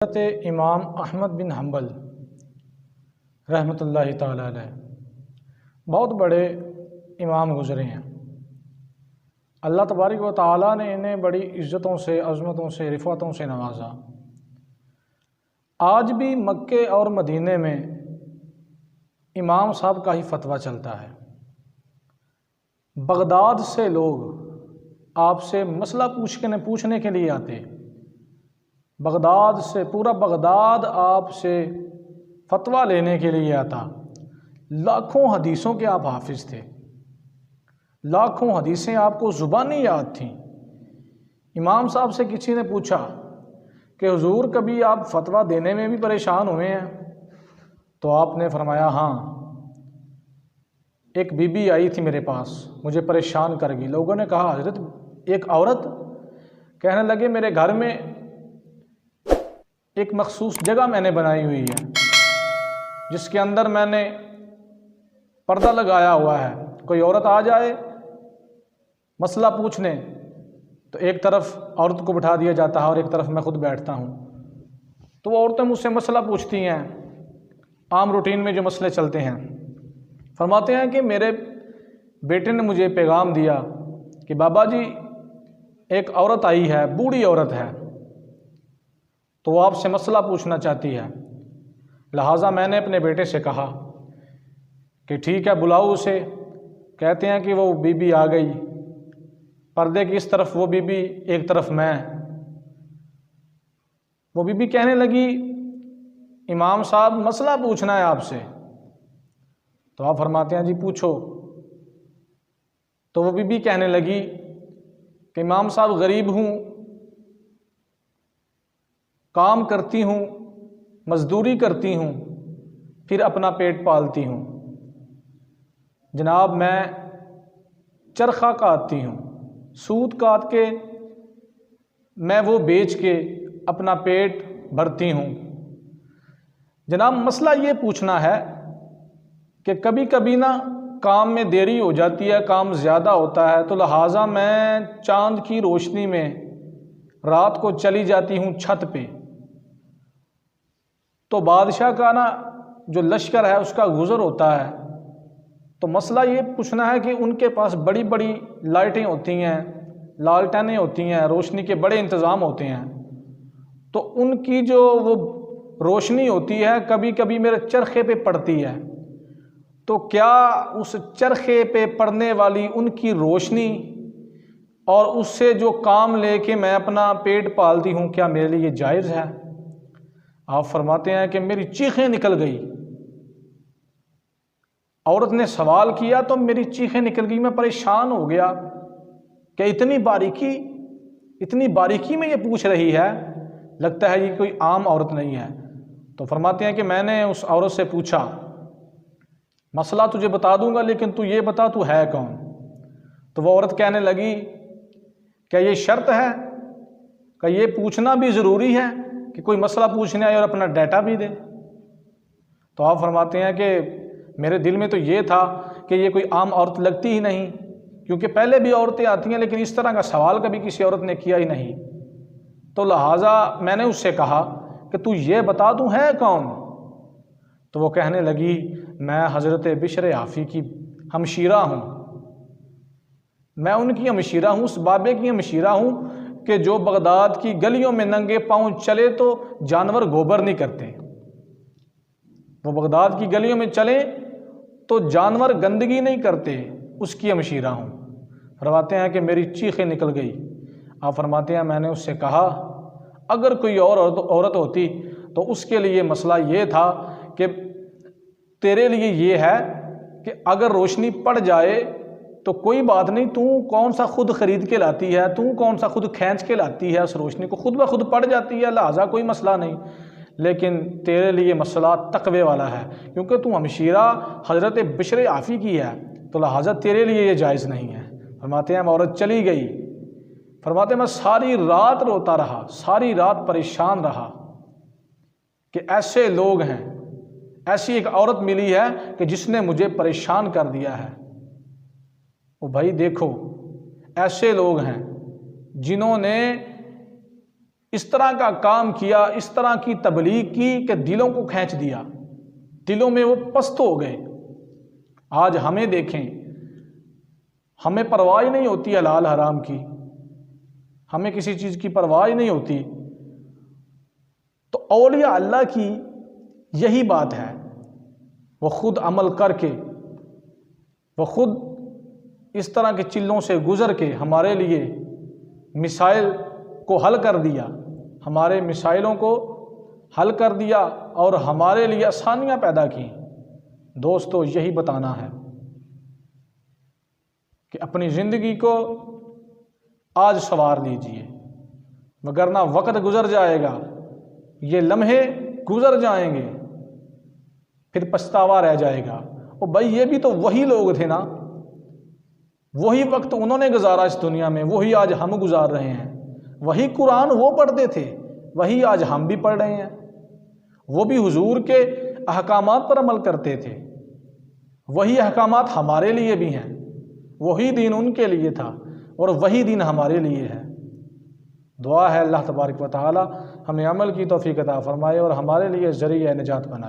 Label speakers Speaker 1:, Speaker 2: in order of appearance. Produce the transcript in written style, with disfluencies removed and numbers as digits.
Speaker 1: हज़रत इमाम अहमद बिन हम्बल रहमतुल्लाहि ताला अलैह बहुत बड़े इमाम गुज़रे हैं। अल्लाह तबारक व तआला ने इन्हें बड़ी इज़्ज़तों से, अज़मतों से, रिफ़अतों से नवाजा। आज भी मक्के और मदीने में इमाम साहब का ही फतवा चलता है। बगदाद से लोग आपसे मसला पूछने के लिए आते। बगदाद से पूरा बगदाद आपसे फतवा लेने के लिए आता। लाखों हदीसों के आप हाफिज़ थे, लाखों हदीसें आपको ज़ुबानी याद थीं। इमाम साहब से किसी ने पूछा कि हुजूर कभी आप फतवा देने में भी परेशान हुए हैं? तो आपने फरमाया हाँ, एक बीबी आई थी मेरे पास, मुझे परेशान कर गई। लोगों ने कहा हज़रत एक औरत? कहने लगे मेरे घर में एक मखसूस जगह मैंने बनाई हुई है जिसके अंदर मैंने पर्दा लगाया हुआ है। कोई औरत आ जाए मसला पूछने तो एक तरफ औरत को बिठा दिया जाता है और एक तरफ मैं खुद बैठता हूँ। तो वो औरतें मुझसे मसला पूछती हैं, आम रूटीन में जो मसले चलते हैं। फरमाते हैं कि मेरे बेटे ने मुझे पैगाम दिया कि बाबा जी एक औरत आई है, बूढ़ी औरत है, तो वो आपसे मसला पूछना चाहती है। लिहाजा मैंने अपने बेटे से कहा कि ठीक है बुलाओ उसे। कहते हैं कि वो बीबी आ गई, पर्दे की इस तरफ वो बीबी, एक तरफ मैं। वो बीबी कहने लगी इमाम साहब मसला पूछना है आपसे। तो आप फरमाते हैं जी पूछो। तो वो बीबी कहने लगी कि इमाम साहब गरीब हूँ, काम करती हूँ, मजदूरी करती हूँ, फिर अपना पेट पालती हूँ। जनाब मैं चरखा काटती हूँ, सूत काट के मैं वो बेच के अपना पेट भरती हूँ। जनाब मसला ये पूछना है कि कभी कभी ना काम में देरी हो जाती है, काम ज़्यादा होता है, तो लिहाजा मैं चांद की रोशनी में रात को चली जाती हूँ छत पे। तो बादशाह का ना जो लश्कर है उसका गुज़र होता है। तो मसला ये पूछना है कि उनके पास बड़ी बड़ी लाइटें होती हैं, लालटेनें होती हैं, रोशनी के बड़े इंतज़ाम होते हैं। तो उनकी जो वो रोशनी होती है कभी कभी मेरे चरखे पे पड़ती है। तो क्या उस चरखे पे पड़ने वाली उनकी रोशनी और उससे जो काम लेके मैं अपना पेट पालती हूँ, क्या मेरे लिए जायज़ है? आप फरमाते हैं कि मेरी चीखें निकल गई। औरत ने सवाल किया तो मेरी चीखें निकल गई। मैं परेशान हो गया कि इतनी बारीकी में ये पूछ रही है, लगता है ये कोई आम औरत नहीं है। तो फरमाते हैं कि मैंने उस औरत से पूछा मसला तुझे बता दूंगा लेकिन तू ये बता तू है कौन? तो वो औरत कहने लगी क्या ये शर्त है, क्या ये पूछना भी ज़रूरी है कि कोई मसला पूछने आए और अपना डाटा भी दे? तो आप फरमाते हैं कि मेरे दिल में तो ये था कि ये कोई आम औरत लगती ही नहीं, क्योंकि पहले भी औरतें आती हैं लेकिन इस तरह का सवाल कभी किसी औरत ने किया ही नहीं। तो लिहाजा मैंने उससे कहा कि तू ये बता तू है कौन? तो वो कहने लगी मैं हज़रत बिशर आफ़ी की हमशीरा हूँ, मैं उनकी हमशीरा हूँ, उस बाबे की हमशीरा हूँ कि जो बगदाद की गलियों में नंगे पाँव चले तो जानवर गोबर नहीं करते। वो बगदाद की गलियों में चले तो जानवर गंदगी नहीं करते, उसकी हमशीरा हूँ। फरमाते हैं कि मेरी चीखें निकल गई। आप फरमाते हैं मैंने उससे कहा अगर कोई और औरत होती तो उसके लिए मसला ये था कि तेरे लिए ये है कि अगर रोशनी पड़ जाए तो कोई बात नहीं, तू कौन सा खुद ख़रीद के लाती है, तू कौन सा खुद खींच के लाती है, उस रोशनी को खुद ब खुद पड़ जाती है, लिहाजा कोई मसला नहीं। लेकिन तेरे लिए मसला तकवे वाला है, क्योंकि तू हमशीरा हज़रत बिशर आफ़ी की है, तो लिहाजा तेरे लिए ये जायज़ नहीं है। फरमाते हैं औरत चली गई। फरमाते मैं सारी रात रोता रहा, सारी रात परेशान रहा कि ऐसे लोग हैं, ऐसी एक औरत मिली है कि जिसने मुझे परेशान कर दिया है। ओ भाई देखो ऐसे लोग हैं जिन्होंने इस तरह का काम किया, इस तरह की तबलीग की कि दिलों को खींच दिया, दिलों में वो पस्त हो गए। आज हमें देखें, हमें परवाह ही नहीं होती हलाल हराम की, हमें किसी चीज़ की परवाह ही नहीं होती। तो औलिया अल्लाह की यही बात है, वो खुद अमल करके, वो खुद इस तरह के चिल्लों से गुज़र के हमारे लिए मिसाइल को हल कर दिया, हमारे मिसाइलों को हल कर दिया और हमारे लिए आसानियाँ पैदा की। दोस्तों, यही बताना है कि अपनी ज़िंदगी को आज संवार लीजिए, वगरना वक्त गुज़र जाएगा, ये लम्हे गुज़र जाएंगे, फिर पछतावा रह जाएगा। और भाई, ये भी तो वही लोग थे ना, वही वक्त उन्होंने गुजारा इस दुनिया में, वही आज हम गुजार रहे हैं। वही कुरान वो पढ़ते थे, वही आज हम भी पढ़ रहे हैं। वो भी हुजूर के अहकामात पर अमल करते थे, वही अहकामात हमारे लिए भी हैं। वही दीन उनके लिए था और वही दीन हमारे लिए है। दुआ है अल्लाह तबारक व तआला हमें अमल की तौफीक अता फरमाए और हमारे लिए ज़रिया निजात बनाए।